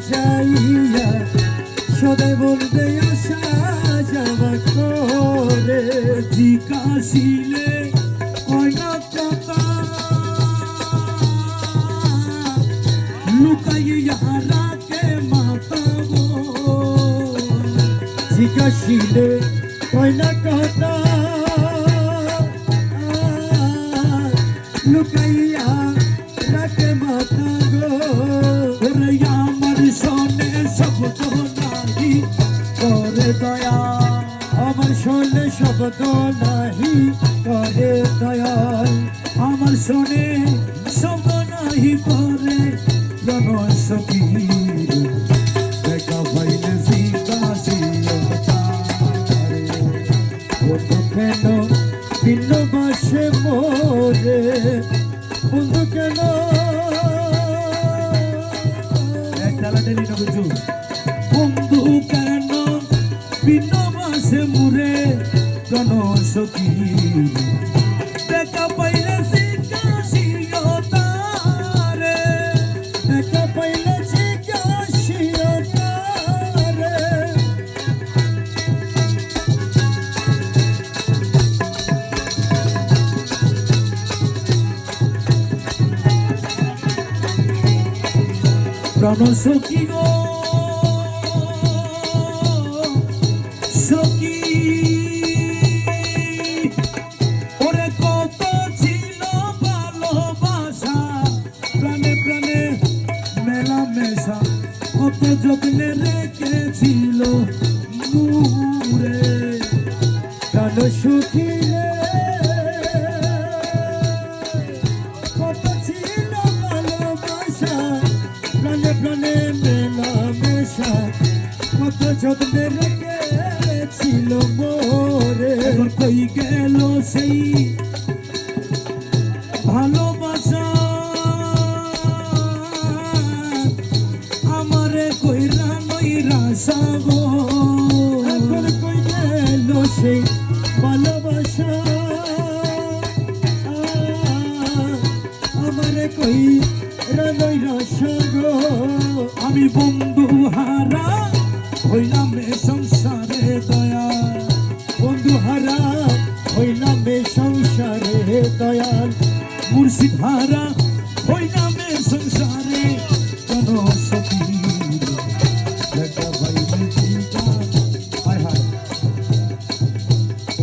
চাইয়া সদাই বলবে আশা যাওয়া করে জিজ্ঞাসিলে কয়না কথা লুকাইয়া রাখে মাতা গো জিজ্ঞাসিলে কয়না কথা লুকাইয়া রাখে মাতা গো আমার শোনে শব্দ নাহি করে দয়া আমার শোনে শব্দ নাহি করে দয়াল আমার শোনে শব্দ নাহি করে জনসখী দেখা পাইলে কেন ভিন্ন বাসে মোরে বন্ধু কেন বন্ধু কেন ভিন্ন বাসে মোরে জনসখী দেখা পাইলে জিজ্ঞাসিয়তারে দেখা পাইলে জিজ্ঞাসিয়তারে জনসখী গো সখী ওরে কত ছিল ভালোবাসা প্রাণে প্রাণে মেলামেশা কত যত্নে রেখেছিল মুরে জনসখী কত ছিল ভালোবাসা প্রাণে প্রাণে মেলামেশা কত যত্নে রেখেছিল মোরে কই গেল সেই ভালোবাসা আমারে কইরা নইরা সাগো কই গেল সেই ভালোবাসা আমারে কই আমি বন্ধু হারা হইলাম সংসারে দয়া বন্ধু হারা হইলাম সংসারে দয়াল মুর্শিদ হারা হইলাম সংসারে জনসখী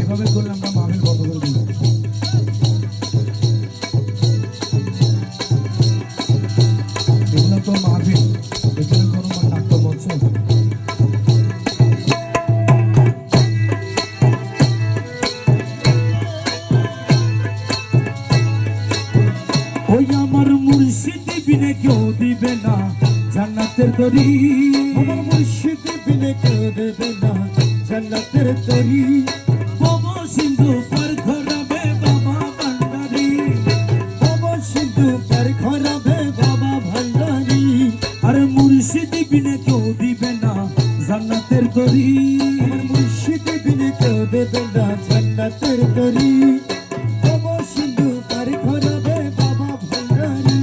এভাবে করলে আমরা মাহফিল বন্ধ করে দিই তো মাহফিল এখানে কোনো নাট্য মঞ্চ ওই আমার মুর্শিদ বিনে কেউ দিবে না জান্নাতের তরি আমার মুর্শিদ বিনে কেউ দেবে না জান্নাতের তরি বাবা সিন্ধু পার ঘরাবে বাবা ভান্ডারি বাবা সিন্ধু পার ঘরাবে বাবা ভান্ডারি আর মুর্শিদ বিনে কেউ দিবে না জান্নাতের তরি আমার মুর্শিদ বিনে কেউ দেবে না জান্নাতের তরি বাবা সিন্ধু পার ঘরাবে বাবা ভান্ডারি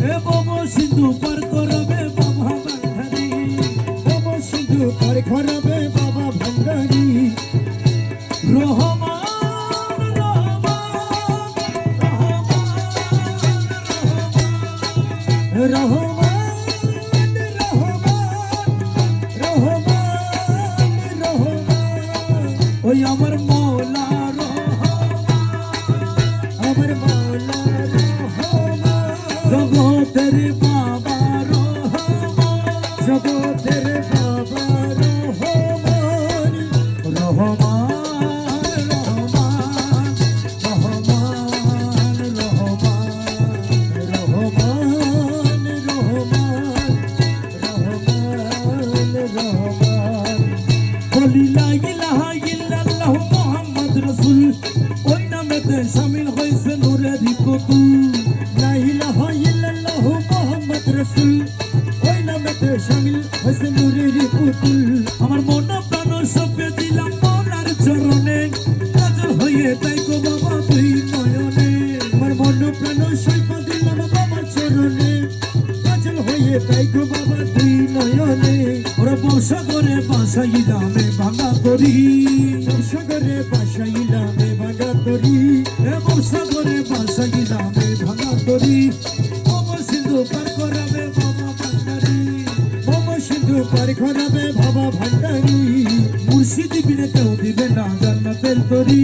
এ বব সিন্ধু পার করবে বাবা ভান্ডারি বব সিন্ধু পার করবে বাবা ভান্ডারি রহমান রহমান রহমান রহমান ওই আমার মৌলা আমার মাওলা রহমান জগতের বাবা রহমান জগতের বাবা রহমান রহমান রহমান রহমান রহমান রহমান বলি লা ইলাহা ইল্লাল্লাহু মুহাম্মদ রাসূল ওই নামেতে শামিল হয়েছে নূরের পুতুল লা ইলাহা ইল্লাল্লাহু মুহাম্মদ রাসূল ওই নামেতে শামিল হয়েছে নূরের পুতুল আমার মন প্রাণ সপে দিলাম মনার চরণে কাজল হয়ে তাই গো বাবা তুই নয়নে আমার মন প্রাণ সৈপা দিলাম বাবার চরণে কাজল হয়ে তাই গো বাবা তুই নয়নে ওরা বসা করে বাসাইলামে ভাঙা করি সাগরে বাসাইলামে বাগা তরি এ বসা করে বাসাইলামে ভাঙা করি বব সিন্ধু পার করাবে বাবা ভান্ডারি বব সিন্ধু পার করাবে বাবা ভান্ডারি মুর্শিদ বিনে কেউ দিবে না জান্নাতের তরি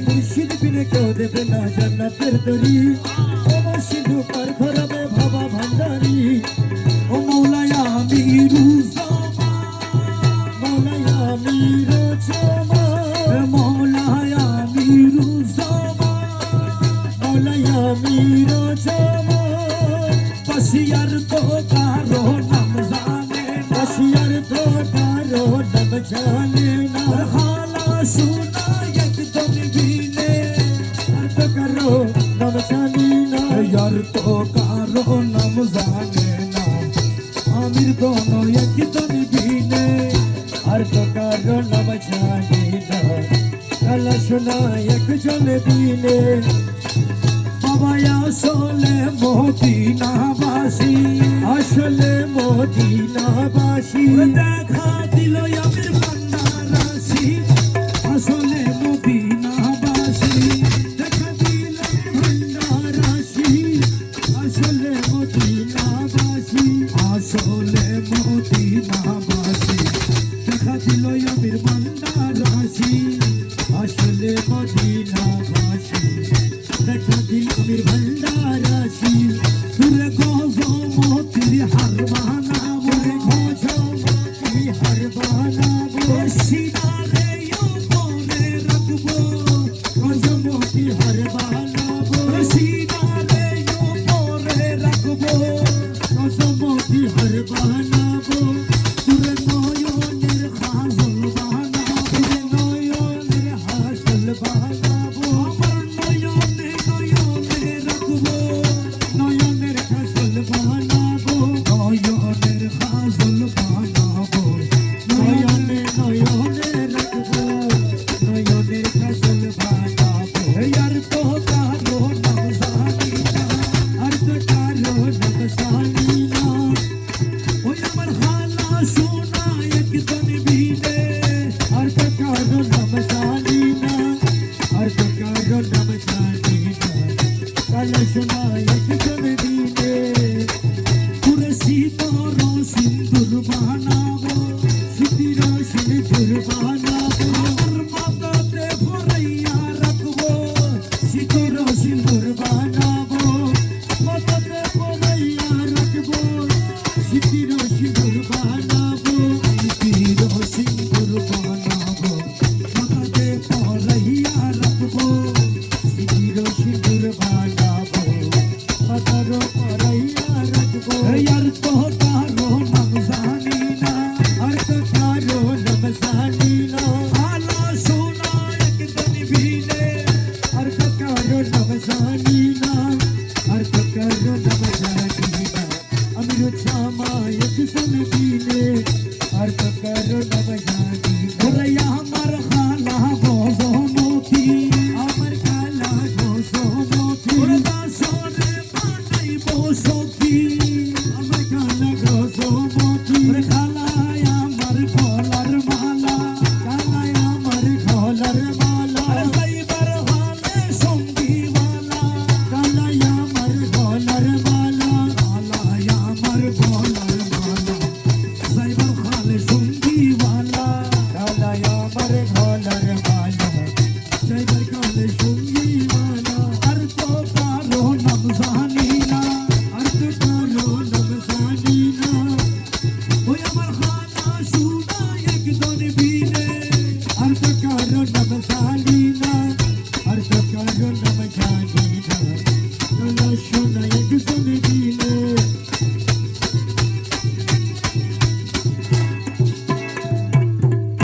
মুর্শিদ বিনে কেউ দেবে না জান্নাতের তরি বব সিন্ধু পার করাবে বাবা ভান্ডারি ও মৌলায়া আমিরুজ্জামান মৌলায়া আমির জামান মৌলায়া আমিরুজ্জামান মৌলায়া আমির জামান বাসিয়ার তো কারো নাম জানে না বসিয়ার তো কারো নাম জানে না হালা শোনা একদম বিনে আর তো কারো নাম জানি না यार तो कारो नाम जाने ना आमिर दोनों एकदम बीने আর তো কারো নাম জানি না কালা শোনা একজন দিনে बाबा আসলে মদিনাবাসী আসলে মদিনাবাসী দেখা দিল আমির ভান্ডারাসি আসলে মদিনাবাসী দেখা দিল ভান্ডারাশি আসলে মদিনাবাসী আসলে মদিনাবাসী দেখা দিল আমির ভান্ডারাসি আসলে মদিনাবাসী দেখা দিল আমির ভান্ডারাশি তুরে গজমতির হার বানাবো ভজমতি হার বানাবো সিনারে উপরে রাখবো ভজমতি হার বানাবো সিনারে উপরে রাখবো ভজমতি হার বানাবো তুরে নয়নের খাজল বানাবো নয়নের হাসল বানাবো আমার নয়নে নয়নে রাখবো নয়নের হাসল বানাবো নয়নের খাজল বানাবো নয়নে নয়নে রাখবো নয়নের হাসল বানাবো यार तो कारो नाम जानी ना আর তো কারো নাম জানি না ওই আমার হালা শোনা একদম বিনে আর তো কারো নাম জানি না আর তো কারো নাম জানি না কালা শোনা একজন দিনে পুরে শীতর সিন্দুর বানাবো স্মৃতির সিঁদুর বানাবো আমার মাথাতে ভরাইয়া রাখবো স্মৃতির সিঁদুর বানাবো মাথাতে পরাইয়া রাখবো স্মৃতির সিঁদুর বানাবো তীর সিন্দুর বানাবো মাথাতে পরাইয়া রাখবো স্মৃতির সিঁদুর বানাবো মাথার পরাইয়া রাখবো यार तो कारो नाम जानी ना আর তো কারো নাম জানি না হালা শোনা একদম বিনে আর তো কারো নাম জানি না আর তো কারো নাম জানি না আমি রোজামা একজন দিনে আর তো কারো নাম জানি না ওরে আমার খালা গজমতি আমার কালা ঘোষমতি ওরে দাসরে বানাইবো কি